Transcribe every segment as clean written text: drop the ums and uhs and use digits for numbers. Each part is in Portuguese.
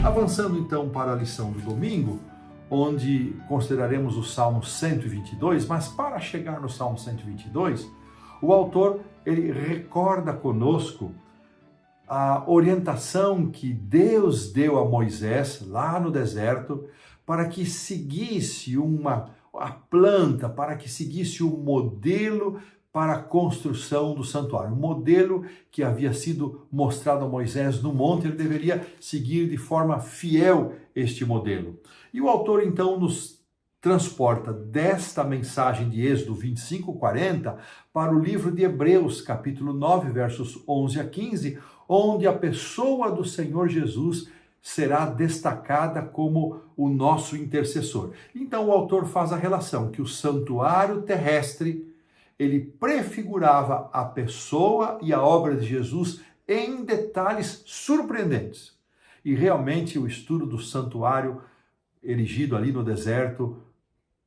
Avançando então para a lição do domingo, onde consideraremos o Salmo 122, mas para chegar no Salmo 122, o autor ele recorda conosco a orientação que Deus deu a Moisés lá no deserto para que seguisse a planta, para que seguisse o modelo para a construção do santuário. O modelo que havia sido mostrado a Moisés no monte, ele deveria seguir de forma fiel este modelo. E o autor então nos transporta desta mensagem de Êxodo 25:40 para o livro de Hebreus, capítulo 9, versos 11 a 15, onde a pessoa do Senhor Jesus será destacada como o nosso intercessor. Então o autor faz a relação que o santuário terrestre ele prefigurava a pessoa e a obra de Jesus em detalhes surpreendentes. E realmente o estudo do santuário erigido ali no deserto,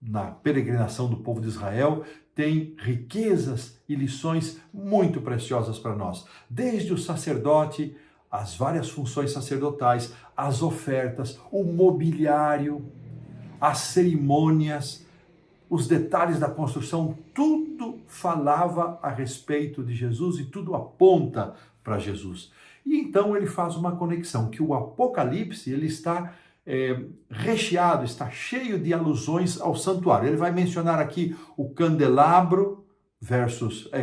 na peregrinação do povo de Israel, tem riquezas e lições muito preciosas para nós. Desde o sacerdote, as várias funções sacerdotais, as ofertas, o mobiliário, as cerimônias, os detalhes da construção, tudo falava a respeito de Jesus e tudo aponta para Jesus. E então ele faz uma conexão, que o Apocalipse ele está recheado, está cheio de alusões ao santuário. Ele vai mencionar aqui o candelabro,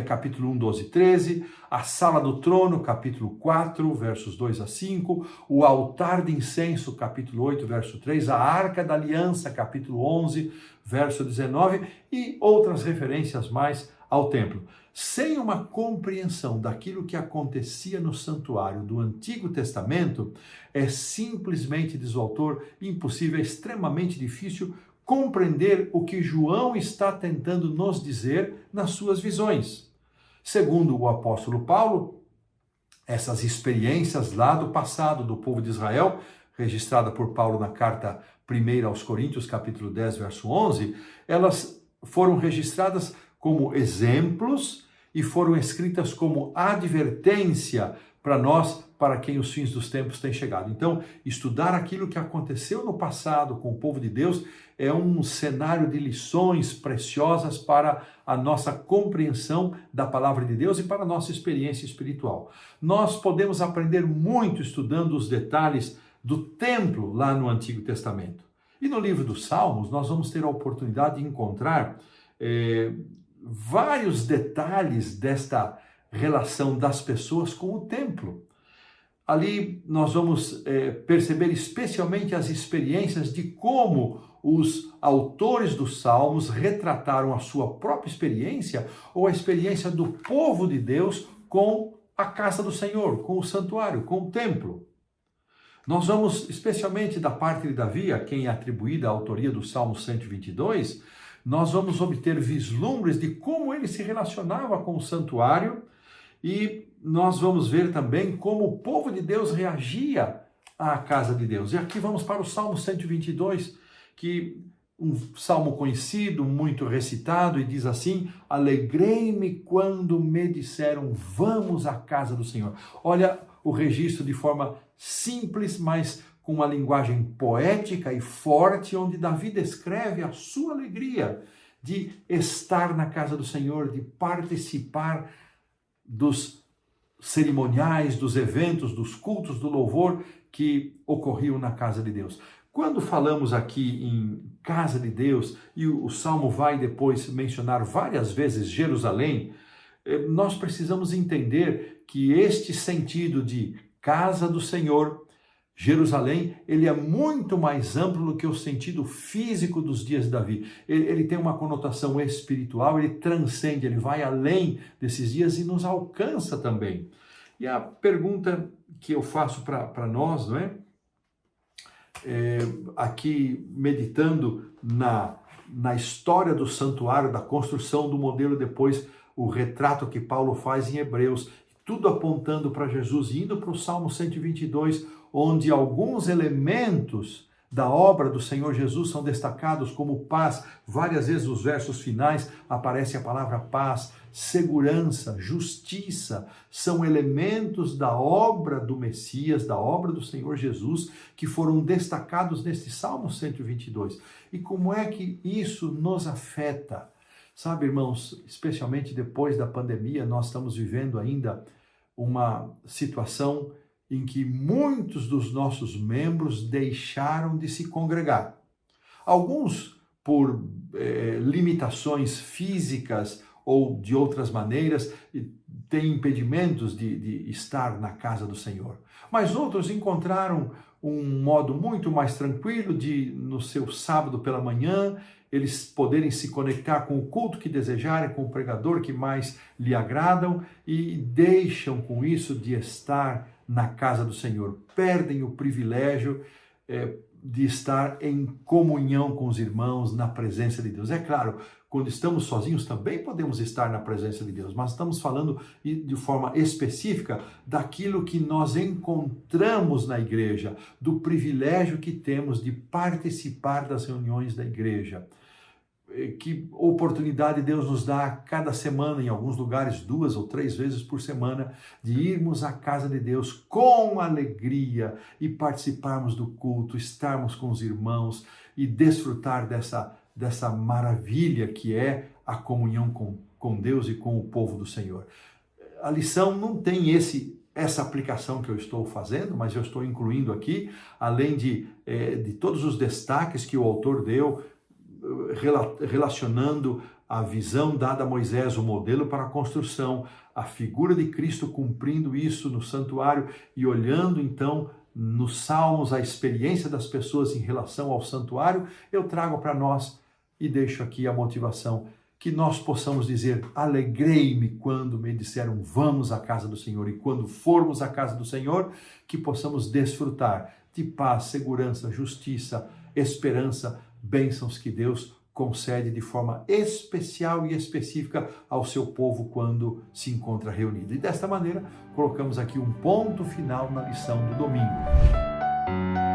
capítulo 1, 12 e 13, a sala do trono, capítulo 4, versos 2 a 5, o altar de incenso, capítulo 8, verso 3, a arca da aliança, capítulo 11, verso 19, e outras referências mais ao templo. Sem uma compreensão daquilo que acontecia no santuário do Antigo Testamento, é simplesmente, diz o autor, impossível, é extremamente difícil compreender o que João está tentando nos dizer nas suas visões. Segundo o apóstolo Paulo, essas experiências lá do passado do povo de Israel, registrada por Paulo na carta 1 aos Coríntios, capítulo 10, verso 11, elas foram registradas como exemplos e foram escritas como advertência para nós, para quem os fins dos tempos têm chegado. Então, estudar aquilo que aconteceu no passado com o povo de Deus é um cenário de lições preciosas para a nossa compreensão da palavra de Deus e para a nossa experiência espiritual. Nós podemos aprender muito estudando os detalhes do templo lá no Antigo Testamento. E no livro dos Salmos, nós vamos ter a oportunidade de encontrar vários detalhes desta relação das pessoas com o templo. Ali nós vamos perceber especialmente as experiências de como os autores dos Salmos retrataram a sua própria experiência ou a experiência do povo de Deus com a casa do Senhor, com o santuário, com o templo. Nós vamos, especialmente da parte de Davi, a quem é atribuída a autoria do Salmo 122, nós vamos obter vislumbres de como ele se relacionava com o santuário e nós vamos ver também como o povo de Deus reagia à casa de Deus. E aqui vamos para o Salmo 122, que um salmo conhecido, muito recitado, e diz assim: alegrei-me quando me disseram, vamos à casa do Senhor. Olha o registro de forma simples, mas com uma linguagem poética e forte, onde Davi descreve a sua alegria de estar na casa do Senhor, de participar dos cerimoniais, dos eventos, dos cultos, do louvor que ocorriam na casa de Deus. Quando falamos aqui em casa de Deus, e o Salmo vai depois mencionar várias vezes Jerusalém, nós precisamos entender que este sentido de casa do Senhor, Jerusalém, ele é muito mais amplo do que o sentido físico dos dias de Davi. Ele tem uma conotação espiritual, ele transcende, ele vai além desses dias e nos alcança também. E a pergunta que eu faço para nós, não é? Aqui meditando na história do santuário, da construção do modelo, depois o retrato que Paulo faz em Hebreus, tudo apontando para Jesus, indo para o Salmo 122, onde alguns elementos da obra do Senhor Jesus são destacados como paz. Várias vezes nos versos finais aparece a palavra paz, segurança, justiça. São elementos da obra do Messias, da obra do Senhor Jesus, que foram destacados neste Salmo 122. E como é que isso nos afeta? Sabe, irmãos, especialmente depois da pandemia, nós estamos vivendo ainda uma situação em que muitos dos nossos membros deixaram de se congregar. Alguns por limitações físicas ou de outras maneiras têm impedimentos de estar na casa do Senhor. Mas outros encontraram um modo muito mais tranquilo de, no seu sábado pela manhã, eles poderem se conectar com o culto que desejarem, com o pregador que mais lhe agradam e deixam com isso de estar na casa do Senhor. Perdem o privilégio de estar em comunhão com os irmãos, na presença de Deus. É claro, quando estamos sozinhos também podemos estar na presença de Deus, mas estamos falando de forma específica daquilo que nós encontramos na igreja, do privilégio que temos de participar das reuniões da igreja. Que oportunidade Deus nos dá a cada semana, em alguns lugares 2 ou 3 vezes por semana, de irmos à casa de Deus com alegria e participarmos do culto, estarmos com os irmãos e desfrutar dessa maravilha que é a comunhão com Deus e com o povo do Senhor. A lição não tem essa aplicação que eu estou fazendo, mas eu estou incluindo aqui, além de todos os destaques que o autor deu, relacionando a visão dada a Moisés, o modelo para a construção, a figura de Cristo cumprindo isso no santuário e olhando então nos Salmos a experiência das pessoas em relação ao santuário, eu trago para nós e deixo aqui a motivação que nós possamos dizer: alegrei-me quando me disseram vamos à casa do Senhor, e quando formos à casa do Senhor, que possamos desfrutar de paz, segurança, justiça, esperança, bênçãos que Deus concede de forma especial e específica ao seu povo quando se encontra reunido. E desta maneira, colocamos aqui um ponto final na lição do domingo.